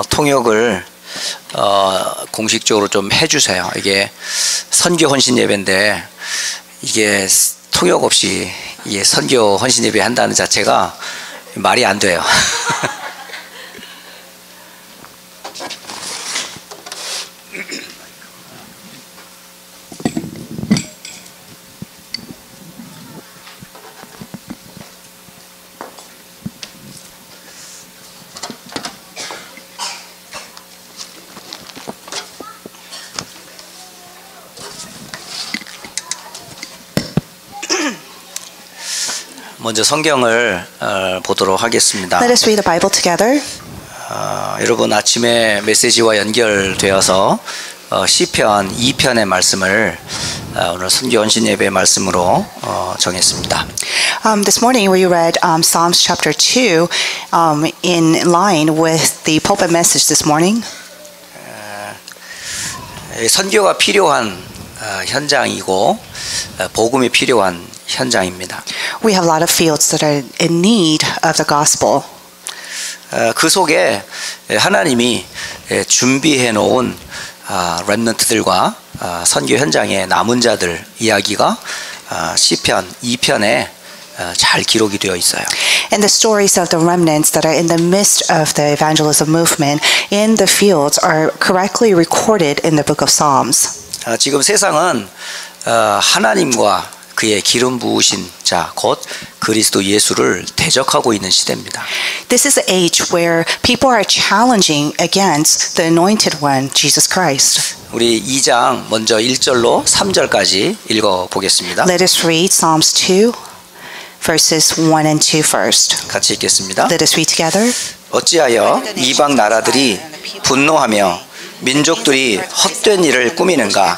통역을 공식적으로 좀 해주세요. 이게 선교 헌신 예배인데 이게 통역 없이 이게 선교 헌신 예배 한다는 자체가 말이 안 돼요. 먼저 성경을 보도록 하겠습니다. Let us read the Bible together. 여러분 아침에 메시지와 연결되어서 시편 2편의 말씀을 오늘 선교 헌신 예배 말씀으로 정했습니다. This morning we read Psalms chapter 2 in line with the pulpit message this morning. 선교가 필요한 현장이고 복음이 필요한 현장입니다. We have a lot of fields that are in need of the gospel. 그 속에 하나님이 준비해 놓은 렘넌트들과 선교 현장의 남은 자들 이야기가 시편 2편에 잘 기록이 되어 있어요. And the stories of the remnants that are in the midst of the evangelism movement in the fields are correctly recorded in the book of Psalms. 지금 세상은 하나님과 그의 기름 부으신 자, 곧 그리스도 예수를 대적하고 있는 시대입니다. This is an age where people are challenging against the anointed one, Jesus Christ. 우리 2장 먼저 1절로 3절까지 읽어 보겠습니다. Let us read Psalms 2, verses 1 and 2 first. 같이 읽겠습니다. Let us read together. 어찌하여 이방 나라들이 분노하며 민족들이 헛된 일을 꾸미는가?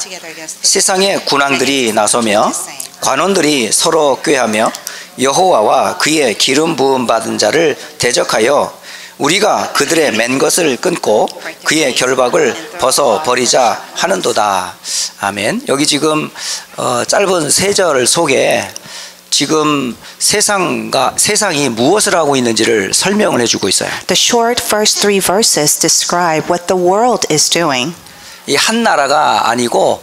세상의 군왕들이 나서며 관원들이 서로 꾀하며 여호와와 그의 기름 부음 받은 자를 대적하여 우리가 그들의 맨 것을 끊고 그의 결박을 벗어 버리자 하는도다. 아멘. 여기 지금 짧은 3절 속에 지금 세상이 무엇을 하고 있는지를 설명을 해주고 있어요. The short first 3 verses describe what the world is doing. 이 한 나라가 아니고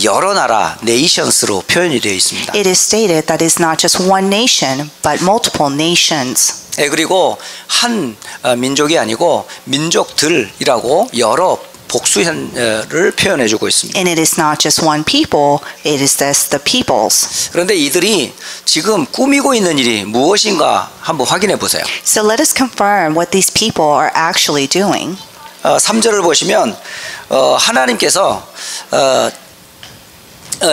여러 나라, 네이션스로 표현이 되어 있습니다. It is stated that it's not just one nation, but multiple nations. 네, 그리고 한 민족이 아니고 민족들이라고 여러 복수를 표현해주고 있습니다. And it is not just one people, it is just the peoples. 그런데 이들이 지금 꾸미고 있는 일이 무엇인가 한번 확인해 보세요. So let us confirm what these people are actually doing. 3절을 보시면 하나님께서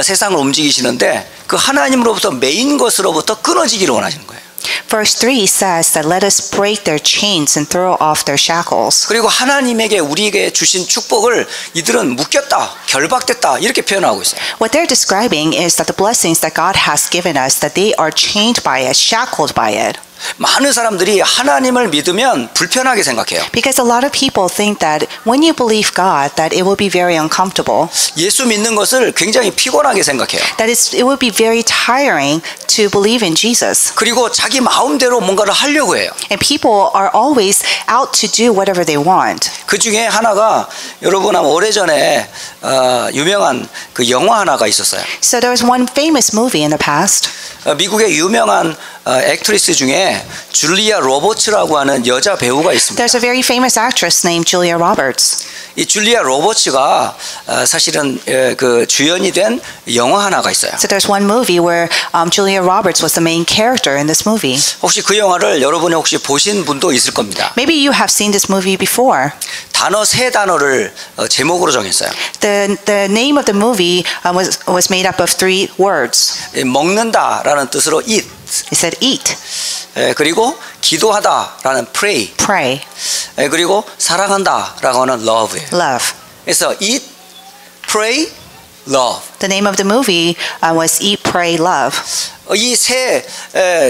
세상을 움직이시는데 그 하나님으로부터 메인 것으로부터 끊어지기를 원하시는 거예요. Verse 3 says that let us break their chains and throw off their shackles. 그리고 하나님에게 우리에게 주신 축복을 이들은 묶였다, 결박됐다 이렇게 표현하고 있어요. What they're describing is that the blessings that God has given us, that they are chained by it, shackled by it. 많은 사람들이 하나님을 믿으면 불편하게 생각해요. Because a lot of people think that when you believe God, that it will be very uncomfortable. 예수 믿는 것을 굉장히 피곤하게 생각해요. That it will be very tiring to believe in Jesus. 그리고 자기 마음대로 뭔가를 하려고 해요. And people are always out to do whatever they want. 그 중에 하나가 여러분 아마 오래전에 유명한 그 영화 하나가 있었어요. So there was one famous movie in the past. 미국의 유명한 액트리스 중에 줄리아 로버츠라고 하는 여자 배우가 있습니다. There's a very famous actress named Julia Roberts. 이 줄리아 로버츠가 사실은 그 주연이 된 영화 하나가 있어요. So there's one movie where Julia Roberts was the main character in this movie. 혹시 그 영화를 여러분이 혹시 보신 분도 있을 겁니다. Maybe you have seen this movie before. 단어 3단어를 제목으로 정했어요. The name of the movie was made up of 3 words. 먹는다라는 뜻으로 eat. It said eat. 그리고 기도하다라는 pray. Pray. 그리고 사랑한다라고 하는 love예요. Love. 그래서 eat, pray, love. The name of the movie was Eat, Pray, Love. 이 3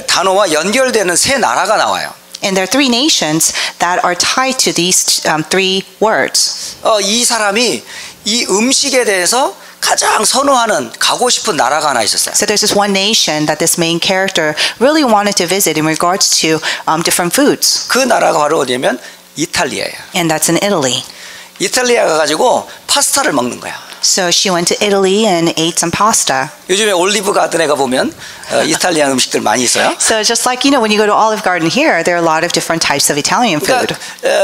단어와 연결되는 3 나라가 나와요. And there are 3 nations that are tied to these 3 words. 이 사람이 이 음식에 대해서 가장 선호하는 가고 싶은 나라가 하나 있었어요. So there's this one nation that this main character really wanted to visit in regards to different foods. 그 나라가 바로 어디냐면 이탈리아예요. And that's in Italy. 이탈리아 가가지고 파스타를 먹는 거야. So she went to Italy and ate some pasta. 요즘에 올리브 가든에 가보면 이탈리안 음식들 많이 있어요. So just like, when you go to Olive Garden here, there are a lot of different types of Italian food.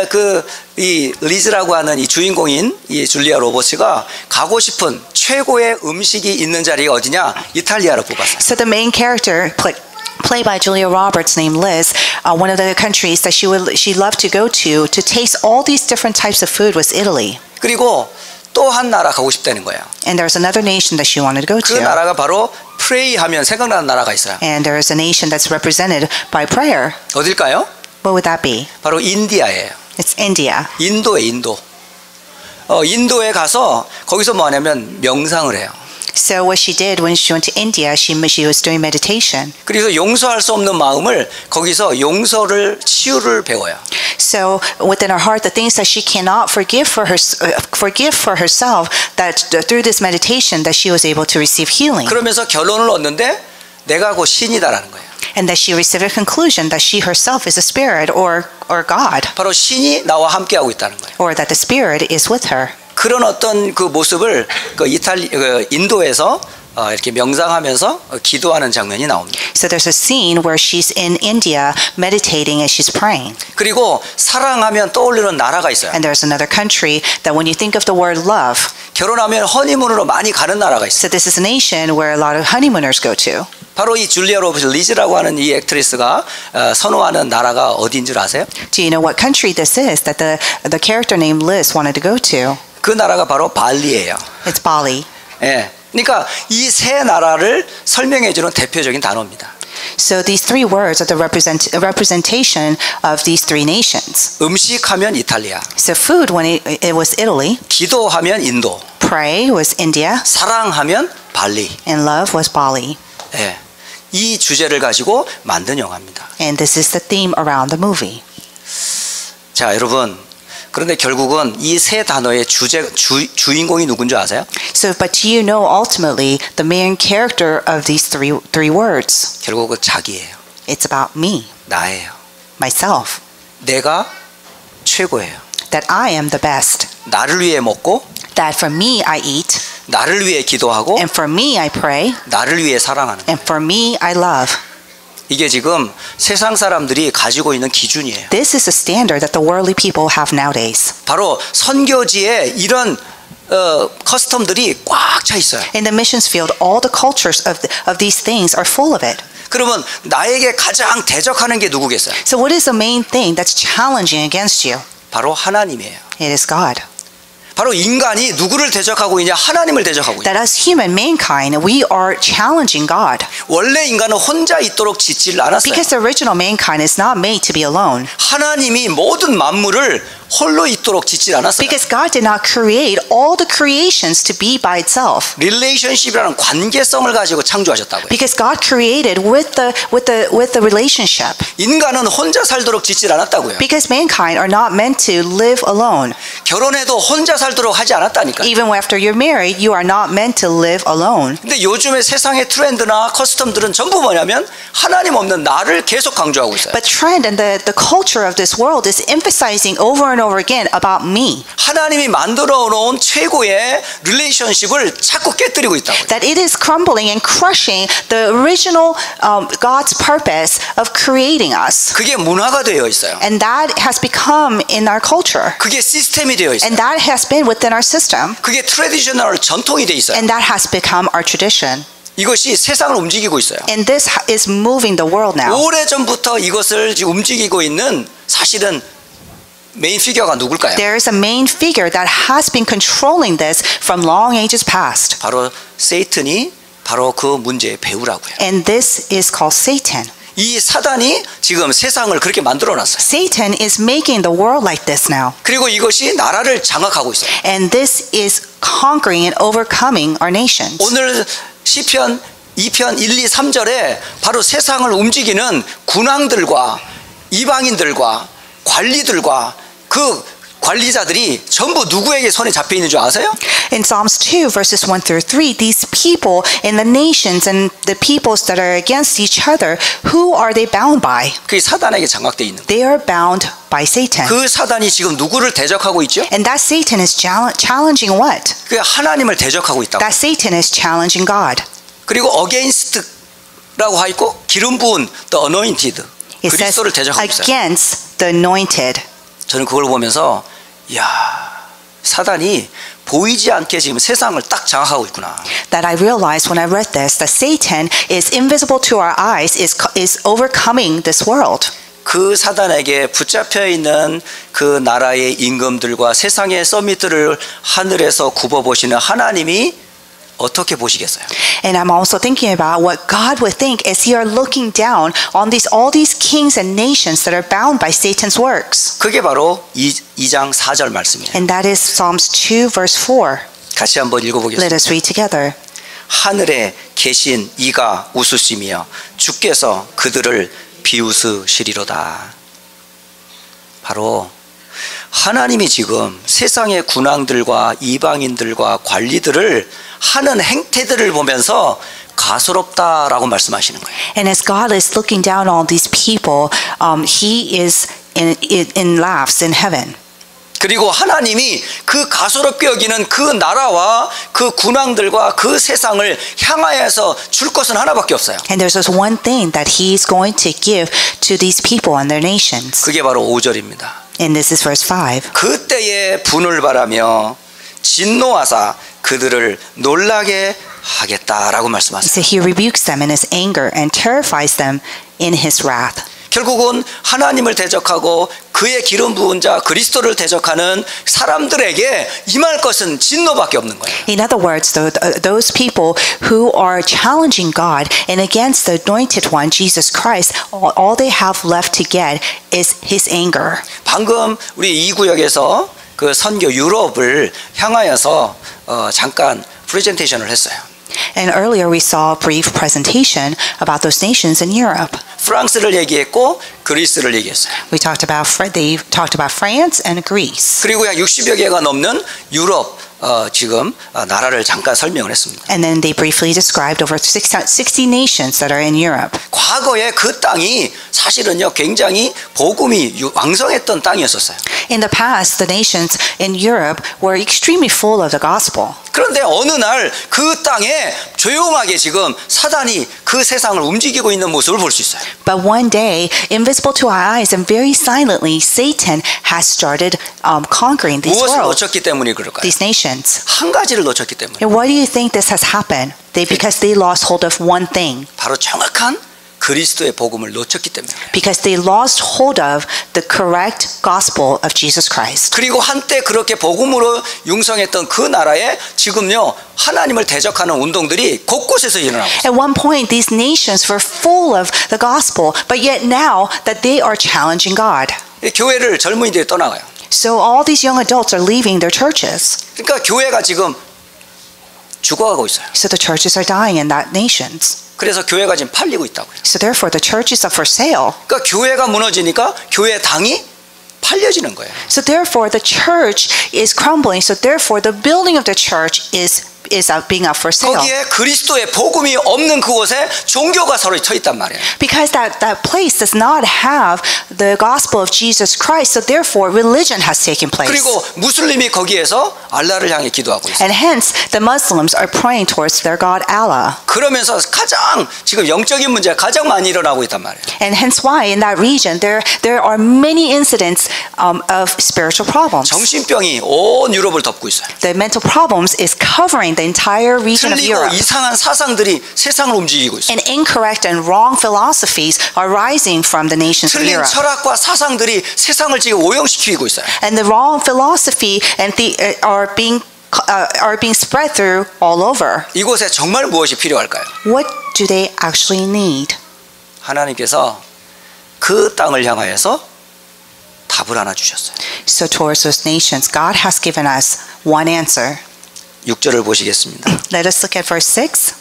그러니까 이 리즈라고 하는 이 주인공인 이 줄리아 로버츠가 가고 싶은 최고의 음식이 있는 자리가 어디냐? 이탈리아로 뽑았어요. So the main character, played by Julia Roberts, named Liz, one of the countries that she loved to go to taste all these different types of food was Italy. 그리고 또 한 나라 가고 싶다는 거예요. And there's another nation that she wanted to go 그 to. 나라가 바로 프레이 하면 생각나는 나라가 있어요. And there's a nation that's represented by prayer. 어딜까요? What would that be? 바로 인디아예요. It's India. 인도에 인도. 인도에 가서 거기서 뭐 하냐면 명상을 해요. So what she did when she went to India, she was doing meditation. 그래서 용서할 수 없는 마음을 거기서 용서를 치유를 배워요. So within her heart, the things that she cannot forgive for herself, that through this meditation, that she was able to receive healing. 그러면서 결론을 얻는데 내가 곧 신이다라는 거예요. And that she received a conclusion that she herself is a spirit or God, 바로 신이 나와 함께하고 있다는 거예요. or that the spirit is with her. 그런 어떤 그 모습을 인도에서 이렇게 명상하면서 기도하는 장면이 나옵니다. So there's a scene where she's in India meditating as she's praying. 그리고 사랑하면 떠올리는 나라가 있어요. And there's another country that when you think of the word love, 결혼하면 허니문으로 많이 가는 나라가 있어요. so this is a nation where a lot of honeymooners go to. 바로 이 줄리아 로버츠 리즈라고 하는 이 액트리스가 선호하는 나라가 어디인 줄 아세요? Do you know what country this is that the character named Liz wanted to go to? 그 나라가 바로 발리예요. It's Bali. 예. 그러니까 이 세 나라를 설명해 주는 대표적인 단어입니다. So these three words are the representation of these three nations. 음식하면 이탈리아, So food, when it was Italy, 기도하면 인도, pray was India, 사랑하면 발리. and love was Bali. 예. 이 주제를 가지고 만든 영화입니다. And this is the theme around the movie. 자, 여러분. 그런데 결국은 이 세 단어의 주인공이 누군지 아세요? So, but do you know ultimately the main character of these three words? 결국은 자기예요. It's about me, 나예요. myself, 내가 최고예요. that I am the best, 나를 위해 먹고, that for me I eat, 나를 위해 기도하고, and for me I pray, 나를 위해 사랑하는. and for me I love. 이게 지금 세상 사람들이 가지고 있는 기준이에요. This is the standard that the worldly people have nowadays. 바로 선교지에 이런 커스텀들이 꽉 차 있어요. In the missions field, all the cultures of these things are full of it. 그러면 나에게 가장 대적하는 게 누구겠어요? So what is the main thing that's challenging against you? 바로 하나님이에요. It is God. 바로 인간이 누구를 대적하고 있냐? 하나님을 대적하고 있냐? That as human mankind, we are challenging God. 원래 인간은 혼자 있도록 짓지를 않았어요. Because the original mankind is not made to be alone. 하나님이 모든 만물을 홀로 있도록 짓지 않았어요. Because God did not create all the creations to be by itself. 릴레이션십이라는 관계성을 가지고 창조하셨다고요. Because God created with the relationship. 인간은 혼자 살도록 짓지 않았다고요. Because mankind are not meant to live alone. 결혼해도 혼자 살도록 하지 않았다니까요. Even after you're married, you are not meant to live alone. 근데 요즘의 세상의 트렌드나 커스텀들은 전부 뭐냐면 하나님 없는 나를 계속 강조하고 있어요. But trend and the culture of this world is emphasizing over and over again about me. 하나님이 만들어 놓은 최고의 릴레이션십을 자꾸 깨뜨리고 있다고요. That it is crumbling and crushing the original God's purpose of creating us. 그게 문화가 되어 있어요. And that has become in our culture. 그게 시스템이 되어 있어요. And that has been within our system. 그게 트래디셔널 전통이 되어 있어요. And that has become our tradition. 이것이 세상을 움직이고 있어요. And this is moving the world now. 오래전부터 이것을 지금 움직이고 있는 사실은 메인 피겨가 누굴까요? There is a main figure that has been controlling this from long ages past. 바로 세이튼이 바로 그 문제의 배우라고요. And this is called Satan. 이 사단이 지금 세상을 그렇게 만들어 놨어요. Satan is making the world like this now. 그리고 이것이 나라를 장악하고 있어요. And this is conquering and overcoming our nations. 오늘 시편 2편 1, 2, 3절에 바로 세상을 움직이는 군왕들과 이방인들과 관리들과 그 관리자들이 전부 누구에게 손에 잡혀 있는 줄 아세요? In Psalms 2, verses 1 through 3, these people in the nations and the peoples that are against each other, who are they bound by? 그게 사단에게 장악되어 있는 거예요. They are bound by Satan. 그 사단이 지금 누구를 대적하고 있죠? And that Satan is challenging what? 그 하나님을 대적하고 있다고. That Satan is challenging God. 그리고 against라고 하 있고 기름 부은 the anointed It says 그리스도를 대적하고 있어요. against the anointed. 저는 그걸 보면서 야 사단이 보이지 않게 지금 세상을 딱 장악하고 있구나. That I realized when I read this that Satan is invisible to our eyes, is overcoming this world. 그 사단에게 붙잡혀 있는 그 나라의 임금들과 세상의 서밋들을 하늘에서 굽어보시는 하나님이 어떻게 보시겠어요? And I'm also thinking about what God would think as He are looking down on all these kings and nations that are bound by Satan's works. 그게 바로 2장 4절 말씀이에요. And that is Psalms 2 verse 4. 같이 한번 읽어보겠습니다. Let us read together. 하늘에 계신 이가 웃으시며 주께서 그들을 비웃으시리로다. 바로 하나님이 지금 세상의 군왕들과 이방인들과 관리들을 하는 행태들을 보면서 가소롭다라고 말씀하시는 거예요. And as God is looking down on these people, He is in laughs in heaven. 그리고 하나님이 그 가소롭게 여기는 그 나라와 그 군왕들과 그 세상을 향하여서 줄 것은 하나밖에 없어요. And there's just one thing that He is going to give to these people and their nations. 그게 바로 5절입니다. And this is verse 5. 그때에 분을 바라며 진노하사 그들을 놀라게 하겠다라고 말씀하세요. So He rebukes them in His anger and terrifies them in His wrath. 결국은 하나님을 대적하고 그의 기름 부은 자 그리스도를 대적하는 사람들에게 임할 것은 진노밖에 없는 거예요. In other words, those people who are challenging God and against the anointed one, Jesus Christ, all they have left to get is His anger. 방금 우리 이 구역에서 그 선교 유럽을 향하여서 잠깐 프레젠테이션을 했어요. And earlier we saw a brief presentation about those nations in Europe. 프랑스를 얘기했고 그리스를 얘기했어요. They talked about France and Greece. 그리고 약 60여 개가 넘는 유럽 지금 나라를 잠깐 설명을 했습니다. And then they briefly described over 60 nations that are in Europe. 과거에 그 땅이 사실은요 굉장히 복음이 왕성했던 땅이었었어요. In the past, the nations in Europe were extremely full of the gospel. 그런데 어느 날 그 땅에 조용하게 지금 사단이 그 세상을 움직이고 있는 모습을 볼 수 있어요. But one day, invisible to our eyes and very silently, Satan has started conquering this 무엇을 world, 놓쳤기 때문에 그럴까요? these nations. 한 가지를 놓쳤기 때문에. And why do you think this has happened? Because they lost hold of one thing. 바로 정확한 그리스도의 복음을 놓쳤기 때문에. Because they lost hold of the correct gospel of Jesus Christ. 그리고 한때 그렇게 복음으로 융성했던 그 나라에 지금요 하나님을 대적하는 운동들이 곳곳에서 일어나고 있어요. At one point, these nations were full of the gospel, but yet now that they are challenging God. 교회를 젊은이들이 떠나가요. So all these young adults are leaving their churches. 그러니까 교회가 지금 죽어가고 있어요. So the churches are dying in that nations. 그래서 교회가 지금 팔리고 있다고요. So therefore the churches are for sale. 그러니까 교회가 무너지니까 교회 당이 팔려지는 거예요. So therefore the church is crumbling. So therefore the building of the church is being up for sale. 거기에 그리스도의 복음이 없는 그곳에 종교가 서로 쳐 있단 말이에요. Because that place does not have the gospel of Jesus Christ. So therefore religion has taken place. 그리고 무슬림이 거기에서 알라를 향해 기도하고 있어요. And hence the Muslims are praying towards their God Allah. 그러면서 가장 지금 영적인 문제가 가장 많이 일어나고 있단 말이에요. And hence why in that region there are many incidents of spiritual problems. 정신병이 온 유럽을 덮고 있어요. The mental problems is covering the entire region of 틀리고 Europe. 이상한 사상들이 세상을 움직이고 있어요. And incorrect and wrong philosophies are rising from the nations of 틀린 Europe. 철학과 사상들이 세상을 지금 오염시키고 있어요. And the wrong philosophy and are being spread through all over. 이곳에 정말 무엇이 필요할까요? What do they actually need? 하나님께서 그 땅을 향하여서 답을 하나 주셨어요. So towards those nations, God has given us one answer. 6절을 보시겠습니다. Let us look at verse 6.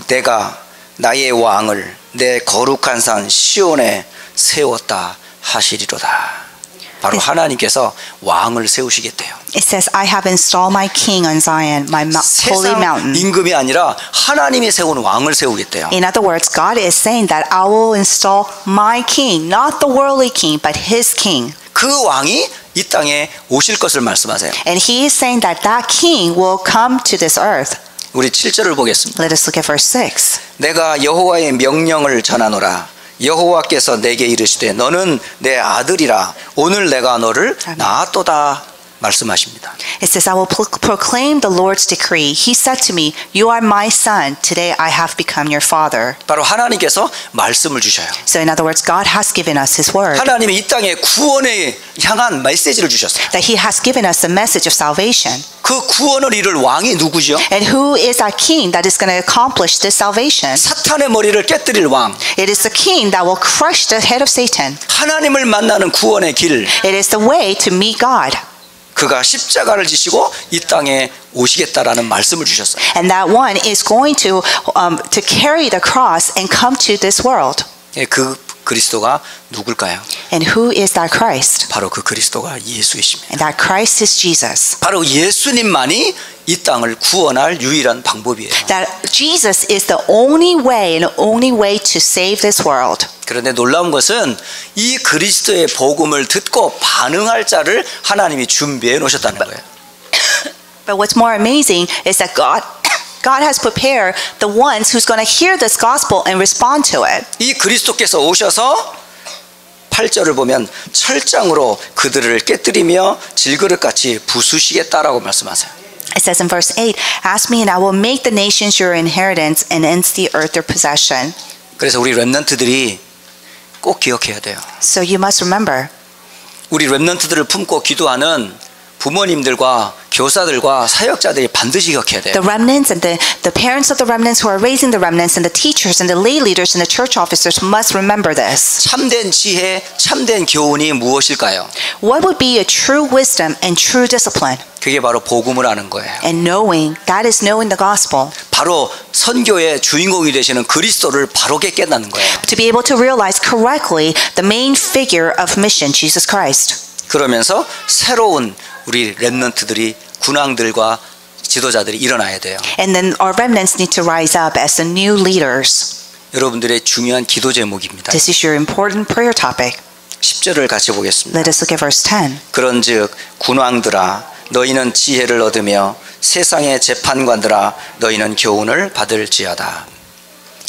내가 나의 왕을 내 거룩한 산 시온에 세웠다 하시리로다. 바로 하나님께서 왕을 세우시겠대요. It says, I have installed my king on Zion, my holy 세상 mountain. 임금이 아니라 하나님이 세우는 왕을 세우겠대요. In other words, God is saying that I will install my king, not the worldly king, but his king. 그 왕이 이 땅에 오실 것을 말씀하세요. And he is saying that that king will come to this earth. 우리 7절을 보겠습니다. Let us look at verse 6. 내가 여호와의 명령을 전하노라. 여호와께서 내게 이르시되 너는 내 아들이라. 오늘 내가 너를 낳았도다 말씀하십니다. It says, I will proclaim the Lord's decree. He said to me, you are my son. Today I have become your father. 바로 하나님께서 말씀을 주셔요. So in other words, God has given us his word. 하나님이 이 땅에 구원에 향한 메시지를 주셨어요. That he has given us the message of salvation. 그 구원을 이룰 왕이 누구죠? And who is our king that is going to accomplish this salvation? 사탄의 머리를 깨뜨릴 왕. It is the king that will crush the head of Satan. 하나님을 만나는 구원의 길. It is the way to meet God. 그가 십자가를 지시고 이 땅에 오시겠다라는 말씀을 주셨어요. And that one is going to carry the cross and come to this world. 예, 그 그리스도가 누굴까요? And who is that Christ? 바로 그 그리스도가 예수이십니다. And that Christ is Jesus. 바로 예수님만이 이 땅을 구원할 유일한 방법이에요. That Jesus is the only way and only way to save this world. 그런데 놀라운 것은 이 그리스도의 복음을 듣고 반응할 자를 하나님이 준비해 놓으셨다는 거예요. But what's more amazing is that God has prepared the ones who's going to hear this gospel and respond to it. 이 그리스도께서 오셔서 8절을 보면 철장으로 그들을 깨뜨리며 질그릇같이 부수시겠다라고 말씀하세요. It says in verse 8, ask me and I will make the nations your inheritance and ends the earth their possession. 그래서 우리 렘넌트들이 꼭 기억해야 돼요. So you must remember. 우리 렘넌트들을 품고 기도하는 부모님들과 교사들과 사역자들이 반드시 기억해야 돼요. The remnants and the parents of the remnants who are raising the remnants and the teachers and the lay leaders and the church officers must remember this. 참된 지혜, 참된 교훈이 무엇일까요? What would be a true wisdom and true discipline? 그게 바로 복음을 아는 거예요. And knowing, that is knowing the gospel. 바로 선교의 주인공이 되시는 그리스도를 바로게 깨닫는 거예요. To be able to realize correctly the main figure of mission, Jesus Christ. 그러면서 새로운 우리 렘넌트들이 군왕들과 지도자들이 일어나야 돼요. And then our remnants need to rise up as the new leaders. 여러분들의 중요한 기도 제목입니다. This is your important prayer topic. 10절을 같이 보겠습니다. Let us look at verse 10. 그런즉 군왕들아 너희는 지혜를 얻으며 세상의 재판관들아 너희는 교훈을 받을지어다.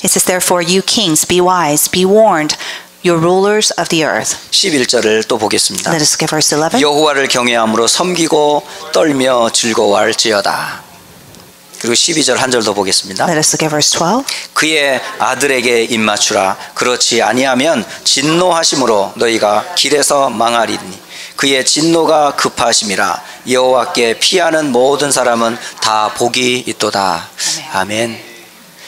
It says, therefore, you kings, be wise, be warned, you rulers of the earth. 11절을 또 보겠습니다. Let us look at verse 11. 여호와를 경외함으로 섬기고 떨며 즐거워할지어다. 그리고 12절 한 절 더 보겠습니다. Let us look at verse 12. 그의 아들에게 입맞추라. 그렇지 아니하면 진노하심으로 너희가 길에서 망하리니 그의 진노가 급하심이라. 여호와께 피하는 모든 사람은 다 복이 있도다. 아멘.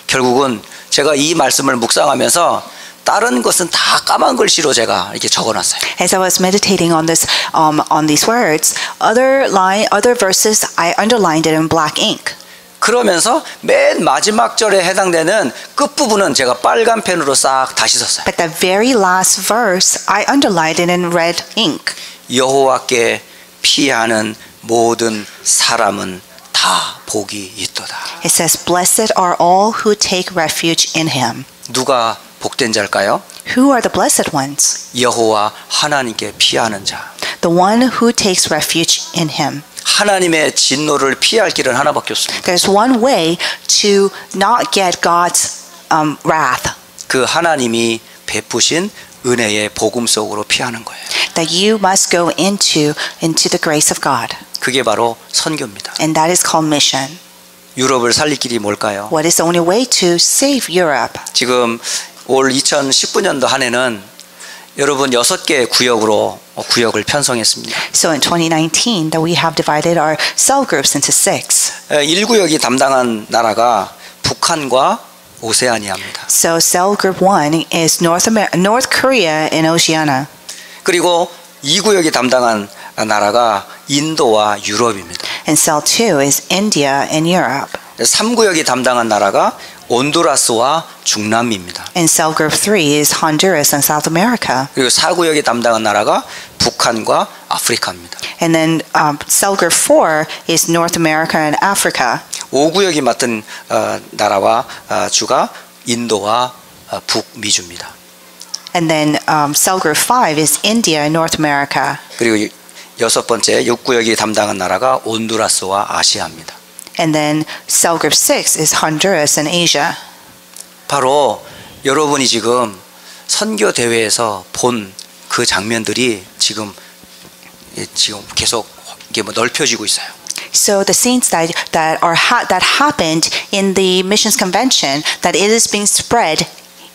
결국은 제가 이 말씀을 묵상하면서 다른 것은 다 까만 글씨로 제가 이렇게 적어놨어요. As I was meditating on this, on these words, other verses I underlined it in black ink. 그러면서 맨 마지막 절에 해당되는 끝부분은 제가 빨간 펜으로 싹 다시 썼어요. But the very last verse I underlined it in red ink. 여호와께 피하는 모든 사람은 다 복이 있도다. It says, blessed are all who take refuge in him. 누가 복된 자일까요? Who are the blessed ones? 여호와 하나님께 피하는 자. The one who takes refuge in him. 하나님의 진노를 피할 길은 하나밖에 없습니다. There's one way to not get God's wrath. 그 하나님이 베푸신 은혜의 복음 속으로 피하는 거예요. That you must go into the grace of God. 그게 바로 선교입니다. And that is called mission. 유럽을 살릴 길이 뭘까요? What is the only way to save Europe? 지금 올 2019년도 한 해는 여러분 6개 구역을 편성했습니다. So in 2019, that we have divided our cell groups into 6. 1구역이 담당한 나라가 북한과 오세아니아입니다. So cell group 1 is North Korea and Oceania. 그리고 2구역이 담당한 나라가 인도와 유럽입니다. And cell 2 is India and Europe. 3구역이 담당한 나라가 온두라스와 중남미입니다. And cell group 3 is Honduras and South America. 그리고 4구역이 담당한 나라가 북한과 아프리카입니다. And then cell group 4 is North America and Africa. 5구역이 맡은 나라와 주가 인도와 북미주입니다. And then cell group 5 is India and North America. 그리고 여섯 번째 6구역이 담당한 나라가 온두라스와 아시아입니다. And then cell group 6 is Honduras and Asia. 바로 여러분이 지금 선교 대회에서 본 그 장면들이 지금 계속 이게 뭐 넓혀지고 있어요. So the scenes that happened in the missions convention, that it is being spread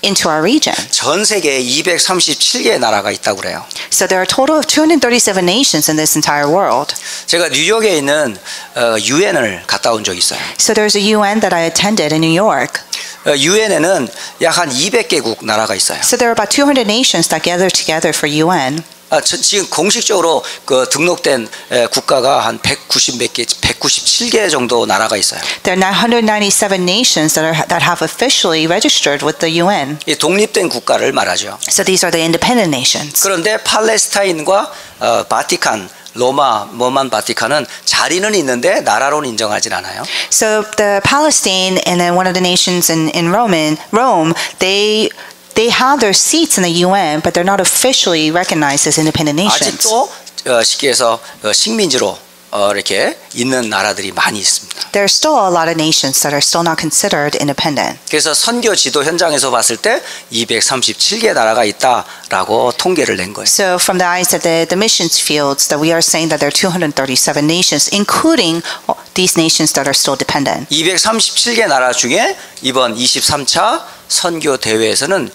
into our region. 전 세계에 237개의 나라가 있다고 그래요. So there are a total of 237 nations in this entire world. 제가 뉴욕에 있는 유엔을 갔다 온 적이 있어요. So there's a UN that I attended in New York. 유엔에는 약 한 200개국 나라가 있어요. So there are about 200 nations that gather together for UN. 지금 공식적으로 그 등록된 국가가 한 197개 정도 나라가 있어요. There are 197 nations that have officially registered with the UN. 이 독립된 국가를 말하죠. So these are the independent nations. 그런데 팔레스타인과 바티칸 로만 바티칸은 자리는 있는데 나라로는 인정하진 않아요. So the Palestine and then one of the nations in Rome, they have their seats in the UN, but they're not officially recognized as independent nations. 아직도 쉽게 해서 식민지로 이렇게 있는 나라들이 많이 있습니다. There are still a lot of nations that are still not considered independent. 그래서 선교 지도 현장에서 봤을 때 237개 나라가 있다라고 통계를 낸 거예요. So from the eyes of the missions fields, that we are saying that there are 237 nations, including these nations that are still dependent. 237개 나라 중에 이번 23차 선교 대회에서는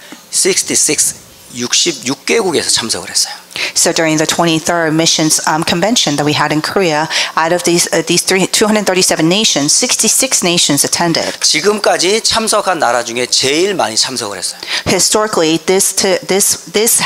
66개국에서 참석을 했어요. So during the 23rd missions convention that we had in Korea, out of these 237 nations, 66 nations attended. 지금까지 참석한 나라 중에 제일 많이 참석을 했어요. Historically, this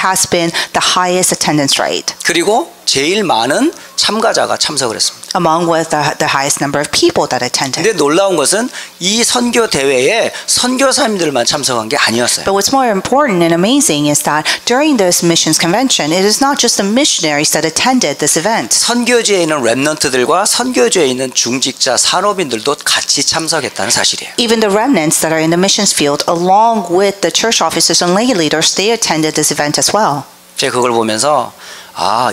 has been the highest attendance rate. 그리고 제일 많은 참가자가 참석을 했습니다. Among with the highest number of people that attended. 근데 놀라운 것은 이 선교 대회에 선교사님들만 참석한 게 아니었어요. But what's more important and amazing is that during this missions convention, it is not just the missionaries that attended this event. 선교지에 있는 렘넌트들과 선교지에 있는 중직자 산업인들도 같이 참석했다는 사실이에요. Even the remnants that are in the missions field, along with the church officers and lay leaders, they attended this event as well. 제가 그걸 보면서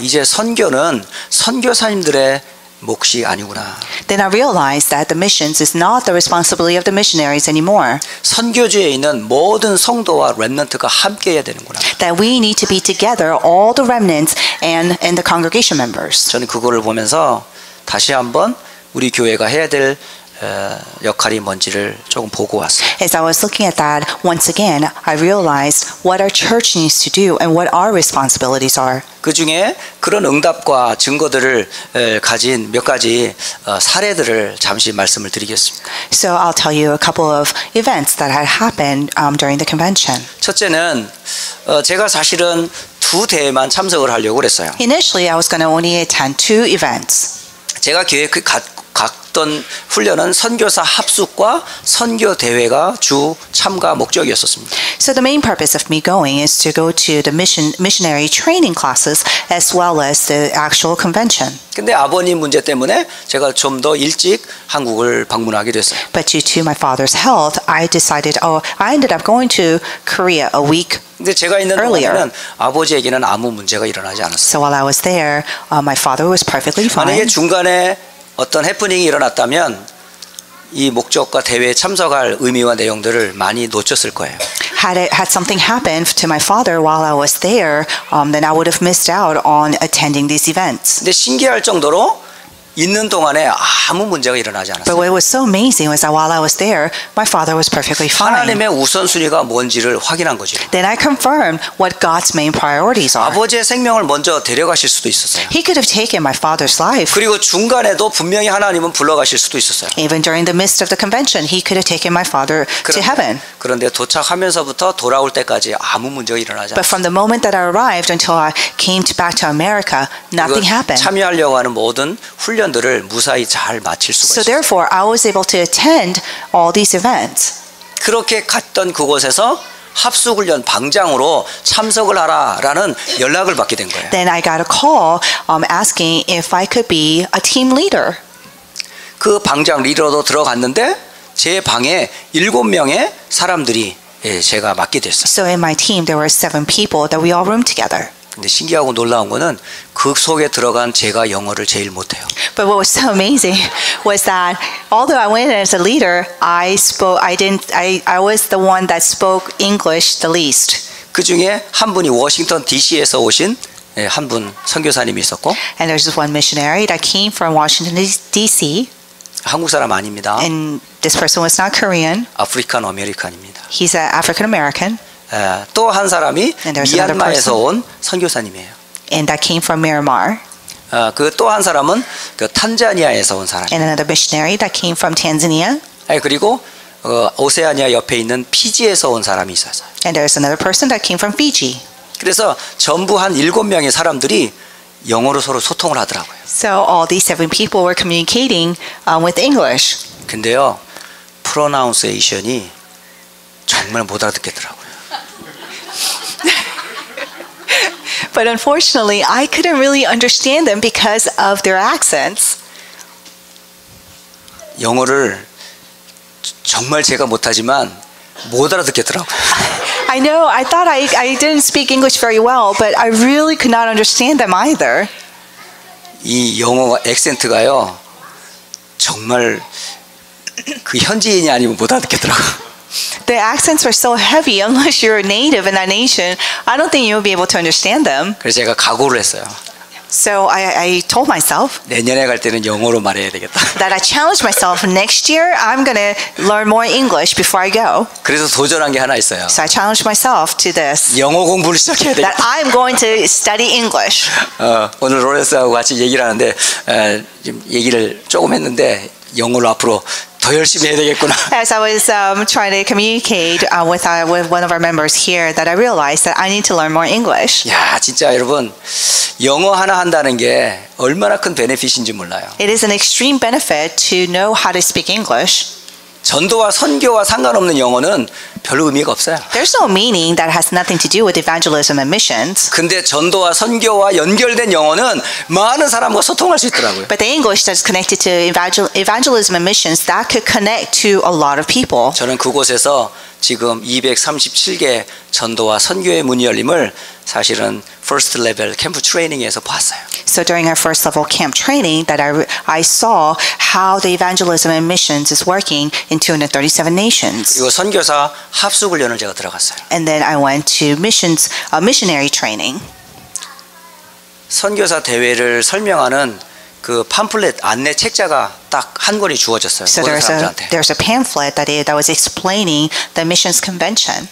이제 선교는 선교사님들의 몫이 아니구나. Then I realized that the missions is not the responsibility of the missionaries anymore. 선교지에 있는 모든 성도와 렘넌트가 함께 해야 되는구나. That we need to be together, all the remnants and the congregation members. 저는 그거를 보면서 다시 한번 우리 교회가 해야 될 역할이 뭔지를 조금 보고 왔어요. As I was looking at that, once again, I realized what our church needs to do and what our responsibilities are. 그 중에 그런 응답과 증거들을 가진 몇 가지 사례들을 잠시 말씀을 드리겠습니다. So I'll tell you a couple of events that had happened during the convention. 첫째는 제가 사실은 2대회만 참석을 하려고 그랬어요. Initially, I was going to only attend 2 events. 제가 갔던 훈련은 선교사 합숙과 선교 대회가 주 참가 목적이었었습니다. So the main purpose of me going is to go to the missionary training classes as well as the actual convention. 근데 아버님 문제 때문에 제가 좀 더 일찍 한국을 방문하게 됐어요. But due to my father's health, I ended up going to Korea a week 근데 제가 있는 earlier. 동안에는 아버지에게는 아무 문제가 일어나지 않았어요. So while I was there, my father was perfectly 만약에 fine. 중간에 어떤 해프닝이 일어났다면 이 목적과 대회에 참석할 의미와 내용들을 많이 놓쳤을 거예요. Had something happened to my father while I was there, then I would have missed out on attending these events. 근데 신기할 정도로 있는 동안에 아무 문제가 일어나지 But 않았어요. what was so amazing was that while I was there, my father was perfectly fine. 하나님의 우선순위가 뭔지를 확인한 거죠. Then I confirmed what God's main priorities are. 아버지의 생명을 먼저 데려가실 수도 있었어요. He could have taken my father's life. 그리고 중간에도 분명히 하나님은 불러가실 수도 있었어요. Even during the midst of the convention, he could have taken my father to heaven. 그런데 도착하면서부터 돌아올 때까지 아무 문제가 일어나지 But 않았어요. from the moment that I arrived until I came back to America, nothing happened. 참여하려고 하는 모든 훈련들을 무사히 잘 마칠 수가 So 있어요. therefore, I was able to attend all these events. 그렇게 갔던 그곳에서 합숙훈련 방장으로 참석을 하라라는 연락을 받게 된 거예요. Then I got a call asking if I could be a team leader. 그 방장 리더로 들어갔는데 제 방에 7명의 사람들이 제가 맡게 됐어요. So in my team there were 7 people that we all roomed together. 근데 신기하고 놀라운 거는 그 속에 들어간 제가 영어를 제일 못해요. But what was so amazing was that although I went in as a leader, I was the one that spoke English the least. 그 중에 한 분이 워싱턴 DC에서 오신 한 분 선교사님이 있었고, And there's one missionary that came from Washington D.C. 한국 사람 아닙니다. and this person was not Korean. 아프리칸 아메리칸입니다. He's an African American. 또 한 사람이 And there's another 미얀마에서 person. 온 선교사님이에요. And that came from Myanmar. 그 또 한 사람은 그 탄자니아에서 온 사람이에요. And another missionary that came from Tanzania. 그리고 오세아니아 옆에 있는 피지에서 온 사람이 있었어요. And there's another person that came from Fiji. 그래서 전부 한 7명의 사람들이 영어로 서로 소통을 하더라고요. So all these 7 people were communicating with English. 근데요, 프로나운세이션이 정말 못 알아듣겠더라고요. But unfortunately, I couldn't really understand them because of their accents. 영어를 정말 제가 못하지만 못 알아듣겠더라고요. I know, I thought I didn't speak English very well, but I really could not understand them either. 이 영어 액센트가요, 정말 그 현지인이 아니면 못 알아듣겠더라고요. The accents were so heavy, unless you're a native in that nation, I don't think you'll be able to understand them. 그래서 제가 각오를 했어요. So I told myself 내년에 갈 때는 영어로 말해야 되겠다. that I challenged myself next year, I'm going to learn more English before I go. 그래서 도전한 게 하나 있어요. So I challenged myself to this, 영어 공부를 시작해야 that 되겠다. I'm going to study English. 오늘 로렌스하고 같이 얘기를 하는데 지금 얘기를 조금 했는데 영어로 앞으로 더 열심히 해야 되겠구나. As I was trying to communicate with one of our members here, that I realized that I need to learn more English. 야, 진짜 여러분, 영어 하나 한다는 게 얼마나 큰 베네핏인지 몰라요. It is an extreme benefit to know how to speak English. 전도와 선교와 상관없는 영어는 별 의미가 없어요. There's no meaning that has nothing to do with evangelism and missions. 근데 전도와 선교와 연결된 영어는 많은 사람과 소통할 수 있더라고요. But the English that's connected to evangelism and missions, that could connect to a lot of people. 저는 그곳에서 지금 237개 전도와 선교의 문이 열림을 사실은 First Level 캠프 트레이닝에서 봤어요. So during our first level camp training, that I saw how the evangelism and missions is working in 237 nations. 그리고 선교사 합숙 훈련을 제가 들어갔어요. And then I went to missionary training. 선교사 대회를 설명하는 그 팜플렛 안내 책자가 딱 한 권이 주어졌어요. So 모든 사람들한테. there's a pamphlet that was explaining the missions convention.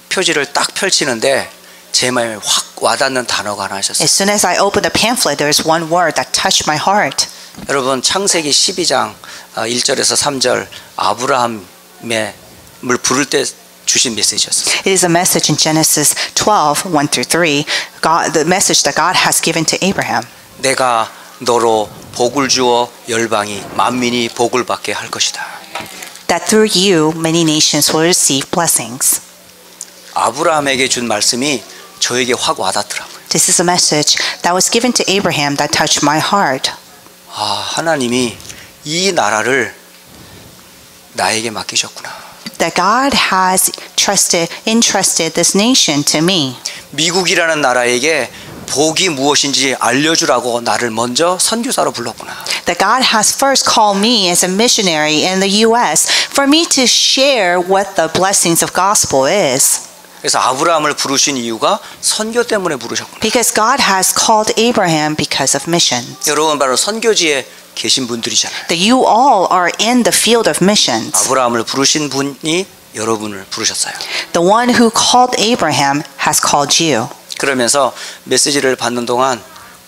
표지를 딱 펼치는데 제 마음에 확 와닿는 단어가 하나 있었어요. As soon as I opened the pamphlet, there was one word that touched my heart. 여러분, 창세기 12장 1절에서 3절 아브라함의 물 부를 때 주신 메시지였어요. It is a message in Genesis 12, 1 through 3, the message that God has given to Abraham. 내가 너로 복을 주어 열방이 만민이 복을 받게 할 것이다. That through you many nations will receive blessings. 아브라함에게 준 말씀이 저에게 확 와닿더라고요. This is a message that was given to Abraham that touched my heart. 하나님이 이 나라를 나에게 맡기셨구나. That God has entrusted this nation to me. 미국이라는 나라에게 복이 무엇인지 알려주라고 나를 먼저 선교사로 불렀구나. That God has first called me as a missionary in the U.S. for me to share what the blessings of gospel is. 그래서 아브라함을 부르신 이유가 선교 때문에 부르셨구나. Because God has called Abraham because of missions. 여러분 바로 선교지에 계신 분들이잖아요. That you all are in the field of missions. 아브라함을 부르신 분이 여러분을 부르셨어요. The one who called Abraham has called you. 그러면서 메시지를 받는 동안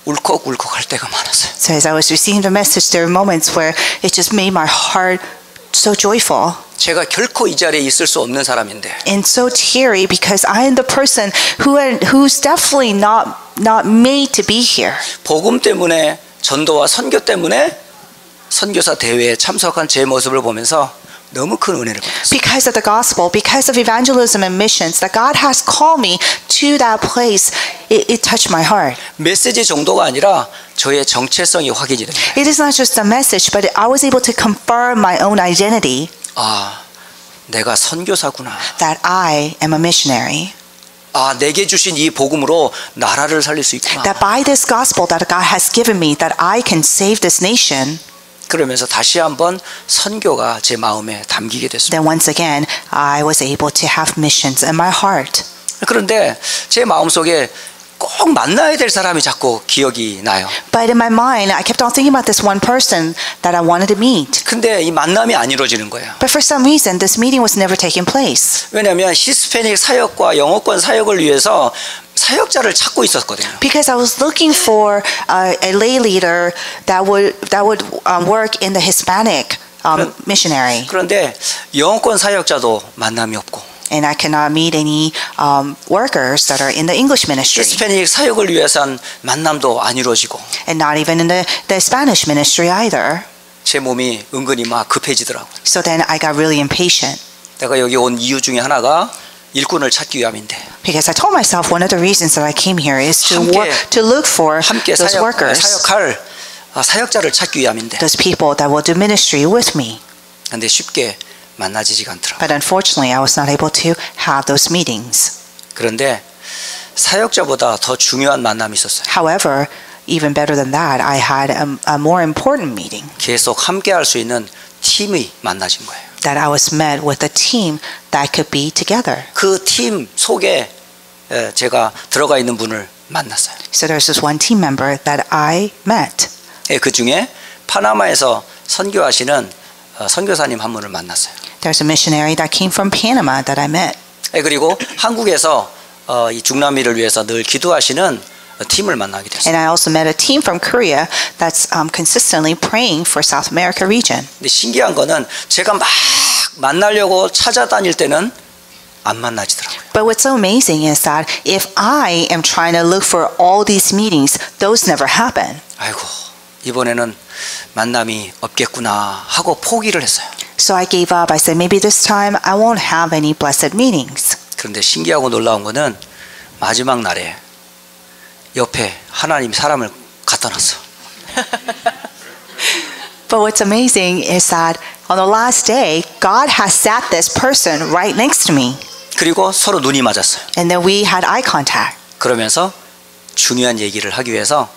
울컥울컥 할 때가 많았어요. So as I was receiving the message, there were moments where it just made my heart so joyful. 제가 결코 이 자리에 있을 수 없는 사람인데 And so teary because I am the person who's definitely not made to be here. 복음 때문에 전도와 선교 때문에 선교사 대회에 참석한 제 모습을 보면서 너무 큰 은혜를 받았어요. Because of the gospel, because of evangelism and missions, that God has called me to that place, it touched my heart. 메시지 정도가 아니라 저의 정체성이 확인이 됩니다. It is not just a message, but I was able to confirm my own identity 아, 내가 선교사구나. that I am a missionary. 아, 내게 주신 이 복음으로 나라를 살릴 수 있구나. That by this gospel that God has given me, that I can save this nation. 그러면서 다시 한번 선교가 제 마음에 담기게 됐습니다. Then once again, I was able to have missions in my heart. 그런데 제 마음속에 꼭 만나야 될 사람이 자꾸 기억이 나요. But in my mind, I kept on thinking about this one person that I wanted to meet. 근데 이 만남이 안 이루어지는 거예요. But for some reason, this meeting was never taking place. 왜냐하면 히스패닉 사역과 영어권 사역을 위해서 사역자를 찾고 있었거든요. Because I was looking for a lay leader that would work in the Hispanic missionary. 그런데 영어권 사역자도 만남이 없고 And I cannot meet any workers that are in the English ministry. 히스패닉 사역을 위해선 만남도 안 이루어지고 And not even in the Spanish ministry either. 제 몸이 은근히 막 급해지더라고요. So then I got really impatient. 내가 여기 온 이유 중에 하나가 일꾼을 찾기 위함인데 Because I told myself one of the reasons that I came here is to 함께- work, to look for 함께 those workers, 사역할 사역자를 찾기 위함인데 those people that will do ministry with me. 근데 쉽게 만나지지가 않더라고요. But unfortunately, I was not able to have those meetings. 그런데 사역자보다 더 중요한 만남이 있었어요. However, even better than that, I had a more important meeting 계속 함께 할 수 있는 팀이 만나진 거예요. that I was met with a team that could be together. 그 팀 속에 제가 들어가 있는 분을 만났어요. So there's this one team member that I met. 그 중에 파나마에서 선교하시는 선교사님 한 분을 만났어요. There's a missionary that came from Panama that I met. 그리고 한국에서 이 중남미를 위해서 늘 기도하시는 팀을 만나게 됐어요. And I also met a team from Korea that's consistently praying for South America region. 근데 신기한 거는 제가 막 만나려고 찾아다닐 때는 안 만나지더라고요. But what's so amazing is that if I am trying to look for all these meetings, those never happen. 아이고, 이번에는 만남이 없겠구나 하고 포기를 했어요. So I gave up. I said, maybe this time I won't have any blessed meetings. 그런데 신기하고 놀라운 거는 마지막 날에 옆에 하나님 사람을 갖다 놨어. But what's amazing is that on the last day, God has sat this person right next to me. 그리고 서로 눈이 맞았어요. And then we had eye contact. 그러면서 중요한 얘기를 하기 위해서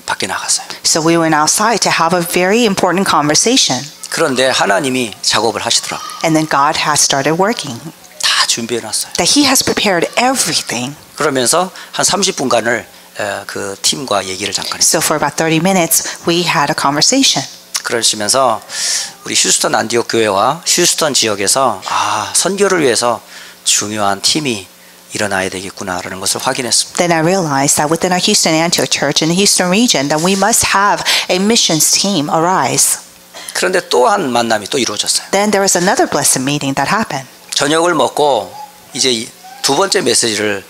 밖에 나갔어요. So we went outside to have a very important conversation. 그런데 하나님이 작업을 하시더라고요. And then God has started working. 다 준비해 놨어요. That He has prepared everything. 그러면서 한 30분간을 그 팀과 얘기를 잠깐 했어요. So for about 30 minutes, we had a conversation. 그러시면서 우리 휴스턴 안디옥 교회와 휴스턴 지역에서 선교를 위해서 중요한 팀이 일어나야 되겠구나라는 것을 확인했습니다. Then I realized that within our Houston Antioch Church in the Houston region, that we must have a missions team arise. 그런데 또 한 만남이 또 이루어졌어요. Then there was another blessed meeting that happened. 저녁을 먹고 이제 두 번째 메시지를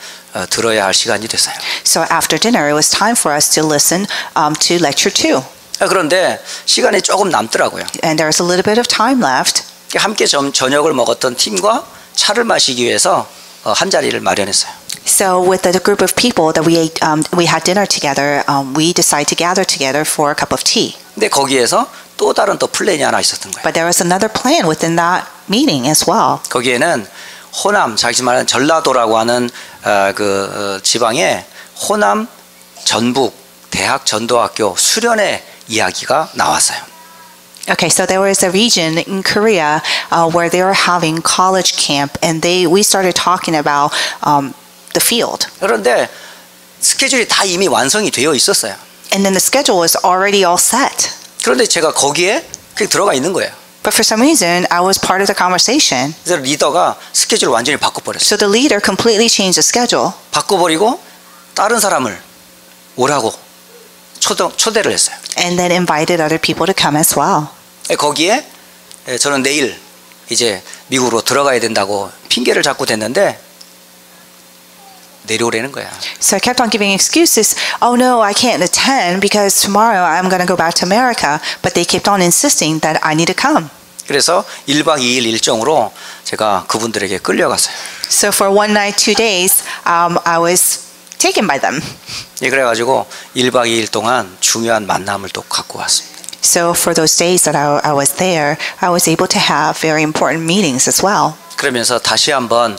들어야 할 시간이 됐어요. So after dinner, it was time for us to listen to lecture 2. 그런데 시간이 조금 남더라고요. And there was a little bit of time left. 함께 저녁을 먹었던 팀과 차를 마시기 위해서 한 자리를 마련했어요. So with the group of people that we ate, we had dinner together, we decided to gather together for a cup of tea. 근데 거기에서 또 다른 플랜이 하나 있었던 거예요. But there was another plan within that meeting as well. 거기에는 호남, 자기 말하는 전라도라고 하는 그 지방의 호남 전북 대학 전도학교 수련회 이야기가 나왔어요. Okay, so there was a region in Korea where they were having college camp, and we started talking about the field. 그런데 스케줄이 다 이미 완성이 되어 있었어요. And then the schedule was already all set. 그런데 제가 거기에 그냥 들어가 있는 거예요. But for some reason, I was part of the conversation. 그래서 리더가 스케줄을 완전히 바꿔버렸어요. So the leader completely changed the schedule. 바꿔버리고 다른 사람을 오라고 초대를 했어요. And then invited other people to come as well. 거기에 저는 내일 이제 미국으로 들어가야 된다고 핑계를 자꾸 댔는데 내려오라는 거야. So I kept on giving excuses. Oh no, I can't attend because tomorrow I'm going to go back to America. But they kept on insisting that I need to come. 그래서 1박 2일 일정으로 제가 그분들에게 끌려갔어요. So for 1 night, 2 days, I was taken by them. 예, 그래가지고 1박 2일 동안 중요한 만남을 또 갖고 왔습니다. So for those days that I was there, I was able to have very important meetings as well. 그러면서 다시 한번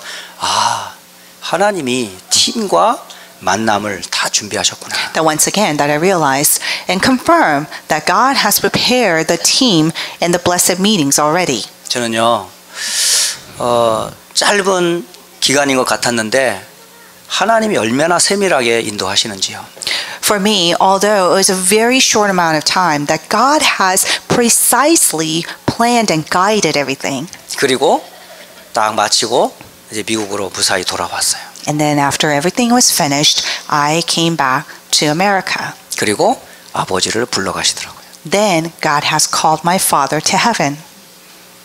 하나님이 팀과 만남을 다 준비하셨구나. That once again that I realized and confirmed that God has prepared the team and the blessed meetings already. 저는요 짧은 기간인 것 같았는데 하나님이 얼마나 세밀하게 인도하시는지요. For me, although it was a very short amount of time, that God has precisely planned and guided everything. 그리고 딱 마치고 이제 미국으로 무사히 돌아왔어요. And then after everything was finished, I came back to America. 그리고 아버지를 불러가시더라고요. Then God has called my father to heaven.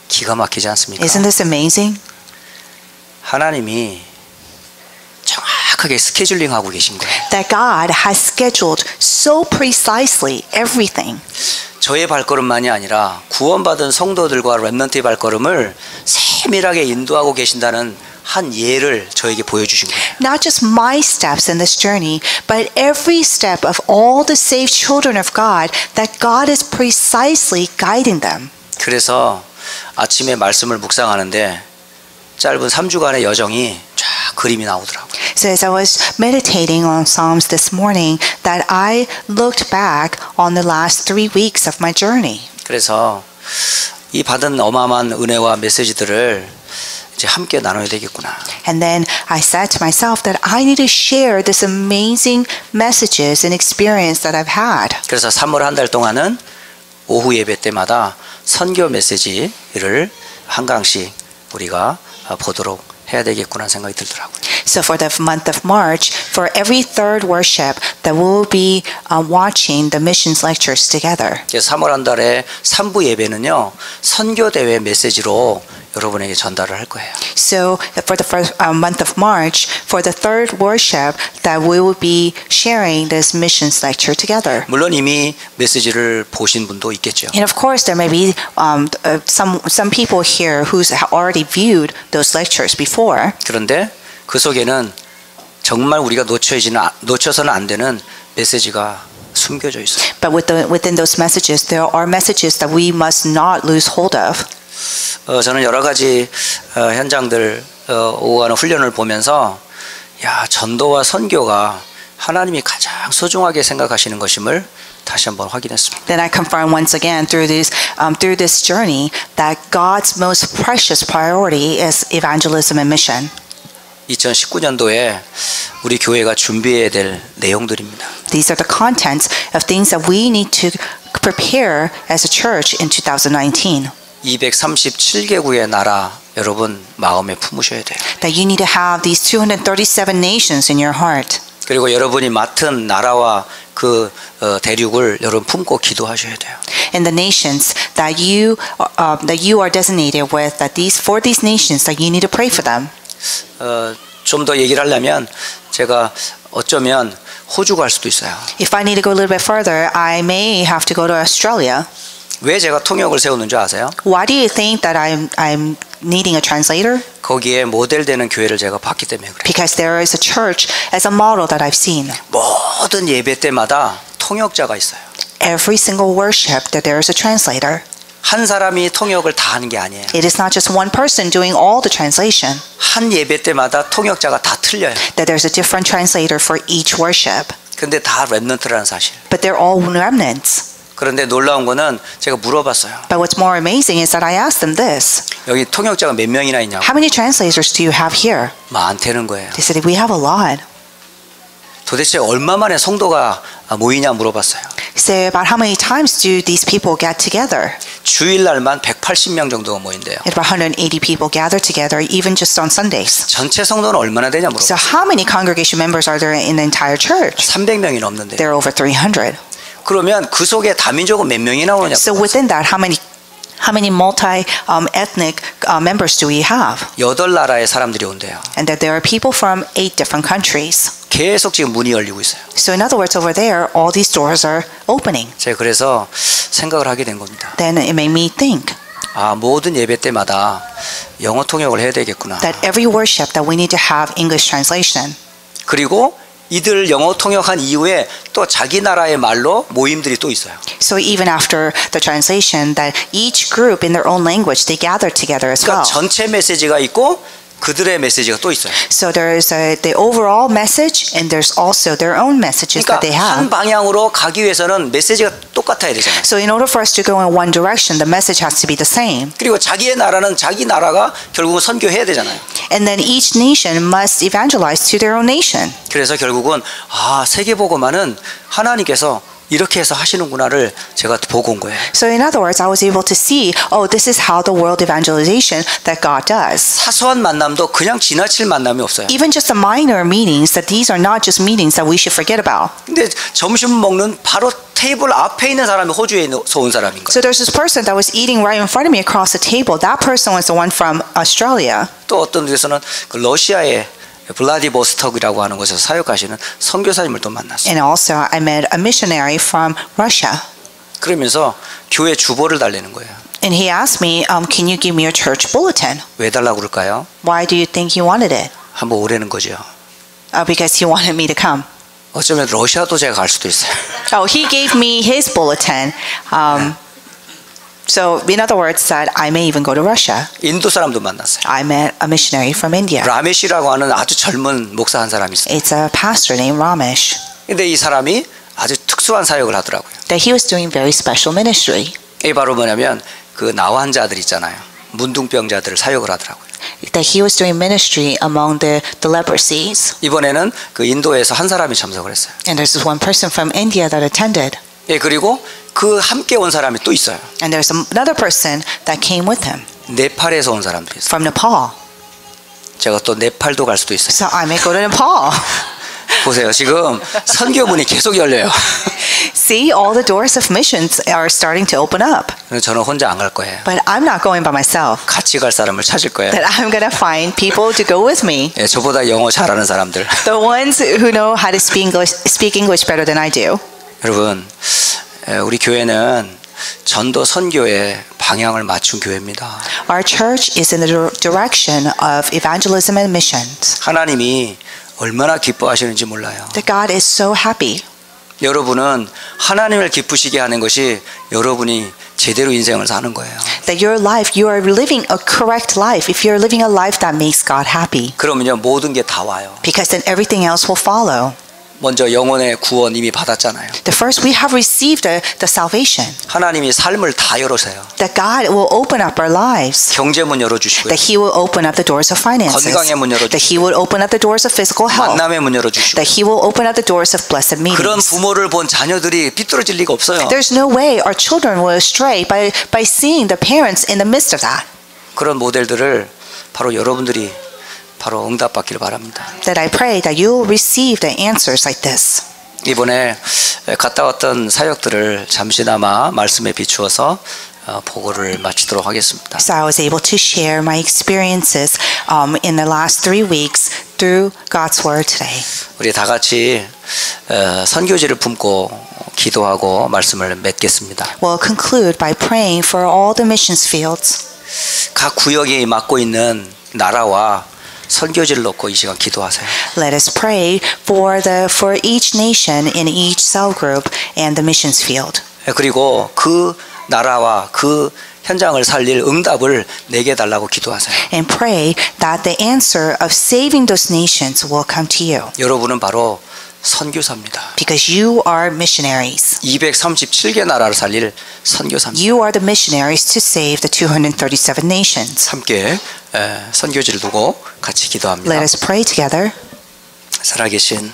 기가 막히지 않습니까? Isn't this amazing? 하나님이 정확하게 스케줄링하고 계신 거예요. That God has scheduled so precisely everything. 저의 발걸음만이 아니라 구원받은 성도들과 렘넌트의 발걸음을 세밀하게 인도하고 계신다는 한 예를 저에게 보여주신 거예요. Not just my steps in this journey, but every step of all the saved children of God, that God is precisely guiding them. 그래서 아침에 말씀을 묵상하는데 짧은 3주간의 여정이 쫙 그림이 나오더라고요. So as I was meditating on Psalms this morning, that I looked back on the last 3 weeks of my journey. 그래서 이 받은 어마어마한 은혜와 메시지들을 이제 함께 나눠야 되겠구나. And then I said to myself that I need to share this amazing messages and experience that I've had. 그래서 3월 한 달 동안은 오후 예배 때마다 선교 메시지를 한 강씩 우리가 보도록 해야 되겠구나 생각이 들더라고요. So for the month of March, for every third worship, that we'll be watching the missions lectures together. 3월 한 달에 3부 예배는요 선교 대회 메시지로 여러분에게 전달을 할 거예요. So for the first month of March, for the third worship, that we will be sharing this missions lecture together. 물론 이미 메시지를 보신 분도 있겠죠. And of course, there may be some people here who's already viewed those lectures before. 그런데 그 속에는 정말 우리가 놓쳐서는 안 되는 메시지가 숨겨져 있어요. But within those messages, there are messages that we must not lose hold of. 저는 여러 가지 현장들 오가는 훈련을 보면서 전도와 선교가 하나님이 가장 소중하게 생각하시는 것임을 다시 한번 확인했습니다. Then I confirm once again through this journey that God's most precious priority is evangelism and mission. 2019년도에 우리 교회가 준비해야 될 내용들입니다. These are the contents of things that we need to prepare as a church in 2019. 237개국의 나라 여러분 마음에 품으셔야 돼요. That you need to have these 237 nations in your heart. 그리고 여러분이 맡은 나라와 그 대륙을 여러분 품고 기도하셔야 돼요. And the nations that you are designated with, that for these nations that you need to pray for them. 좀 더 얘기를 하려면 제가 어쩌면 호주 갈 수도 있어요. If I need to go a little bit further, I may have to go to Australia. 왜 제가 통역을 세우는 줄 아세요? Why do you think that I'm needing a translator? 거기에 모델되는 교회를 제가 봤기 때문에 그래요. Because there is a church as a model that I've seen. 모든 예배 때마다 통역자가 있어요. Every single worship that there is a translator. 한 사람이 통역을 다 하는 게 아니에요. It is not just one person doing all the translation. 한 예배 때마다 통역자가 다 틀려요. That there's a different translator for each worship. 근데 다 렘넌트라는 사실. But they're all remnants. 그런데 놀라운 거는 제가 물어봤어요. But what's more amazing is that I asked them this. 여기 통역자가 몇 명이나 있냐고. How many translators do you have here? 많다는 거예요. They said, we have a lot. 도대체 얼마 만에 성도가 모이냐 물어봤어요. So about how many times do these people get together? 주일날만 180명 정도가 모인대요. About 180 people gather together, even just on Sundays. 전체 성도는 얼마나 되냐 So 물어봤어요. how many congregation members are there in the entire church? 300명이 넘는데. There are over 300. 그러면 그 속에 다민족은 몇 명이나 오느냐 So 물어봤어요. within that, how many multi-ethnic members do we have? 8나라의 사람들이 온대요. And that there are people from 8 different countries. 계속 지금 문이 열리고 있어요. So in other words, over there, all these doors are opening. 제가 그래서 생각을 하게 된 겁니다. Then it made me think. 모든 예배 때마다 영어 통역을 해야 되겠구나. That every worship that we need to have English translation. 그리고 이들 영어 통역한 이후에 또 자기 나라의 말로 모임들이 또 있어요. So even after the translation, that each group in their own language, they gather together as well. 그러니까 전체 메시지가 있고 그들의 메시지가 또 있어요. So there's the overall message and there's also their own messages that they 그러니까 한 have. 방향으로 가기 위해서는 메시지가 똑같아야 되잖아요. So in order for us to go in one direction, the message has to be the same. 그리고 자기의 나라는 자기 나라가 결국은 선교해야 되잖아요. And then each nation must evangelize to their own nation. 그래서 결국은 세계복음화는 하나님께서 이렇게 해서 하시는구나를 제가 보고 온 거예요. So in other words, I was able to see, this is how the world evangelization that God does. 사소한 만남도 그냥 지나칠 만남이 없어요. Even just the minor meetings, that these are not just meetings that we should forget about. 근데 점심 먹는 바로 테이블 앞에 있는 사람이 호주에서 온 사람인 거예요. So there's this person that was eating right in front of me across the table. That person was the one from Australia. 또 어떤 데서는 그 러시아의 블라디보스톡이라고 하는 곳에서 사역하시는 선교사님을 또 만났어요. And also I met a missionary from Russia. 그러면서 교회 주보를 달라는 거예요. And he asked me, can you give me your church bulletin? 왜 달라고 그럴까요? Why do you think he wanted it? 한번 오라는 거죠. Because he wanted me to come. 어쩌면 러시아도 제가 갈 수도 있어요. He gave me his bulletin. So in other words, that I may even go to Russia. 인도 사람도 만났어요. I met a missionary from India. 라메시라고 하는 아주 젊은 목사 한 사람이 있어요. It's a pastor named Ramesh. 근데 이 사람이 아주 특수한 사역을 하더라고요. That he was doing very special ministry. 이게 바로 뭐냐면 그 나환자들 있잖아요. 문둥병자들을 사역을 하더라고요. That he was doing ministry among the leprosies. 이번에는 그 인도에서 한 사람이 참석을 했어요. And there's this one person from India that attended. 그리고 그 함께 온 사람이 또 있어요. And there's another person that came with him 네팔에서 온 사람들이 있어요. from Nepal. 제가 또 네팔도 갈 수도 있어요. So I may go to Nepal. 보세요. 지금 선교문이 계속 열려요. See, all the doors of missions are starting to open up. 저는 혼자 안 갈 거예요. But I'm not going by myself. 같이 갈 사람을 찾을 거예요. That I'm going to find people to go with me. 저보다 영어 잘하는 사람들. The ones who know how to speak English better than I do. 여러분, 우리 교회는 전도 선교의 방향을 맞춘 교회입니다. Our church is in the direction of evangelism and missions. 하나님이 얼마나 기뻐하시는지 몰라요. That God is so happy. 여러분은 하나님을 기쁘시게 하는 것이 여러분이 제대로 인생을 사는 거예요. That your life, you are living a correct life. If you're living a life that makes God happy. 그러면요 모든 게 다 와요. Because then everything else will follow. 먼저 영혼의 구원 이미 받았잖아요. The first, we have received the salvation. 하나님이 삶을 다 열어세요. That God will open up our lives. 경제 문 열어주시고요. That He will open up the doors of finances. 건강의 문 열어주시고. That He will open up the doors of physical health. 만남의 문 열어주시고. That He will open up the doors of blessed meetings. 그런 부모를 본 자녀들이 삐뚤어질 리가 없어요. There's no way our children will astray by seeing the parents in the midst of that. 그런 모델들을 바로 여러분들이 바로 응답받기를 바랍니다. That I pray that you will receive the answers like this. 이번에 갔다 왔던 사역들을 잠시나마 말씀에 비추어서 보고를 마치도록 하겠습니다. So I was able to share my experiences in the last 3 weeks through God's Word today. 우리 다 같이 선교지를 품고 기도하고 말씀을 맺겠습니다. We'll conclude by praying for all the missions fields. 각 구역이 맡고 있는 나라와 선교지를 놓고 이 시간 기도하세요. Let us pray for each nation in each cell group and the missions field. 그리고 그 나라와 그 현장을 살릴 응답을 내게 달라고 기도하세요. And pray that the answer of saving those nations will come to you. 여러분은 바로 선교사입니다. Because you are missionaries. 237개 나라를 살릴 선교사입니다. You are the missionaries to save the 237 nations. 함께 선교지를 두고 같이 기도합니다. Let us pray together. 살아계신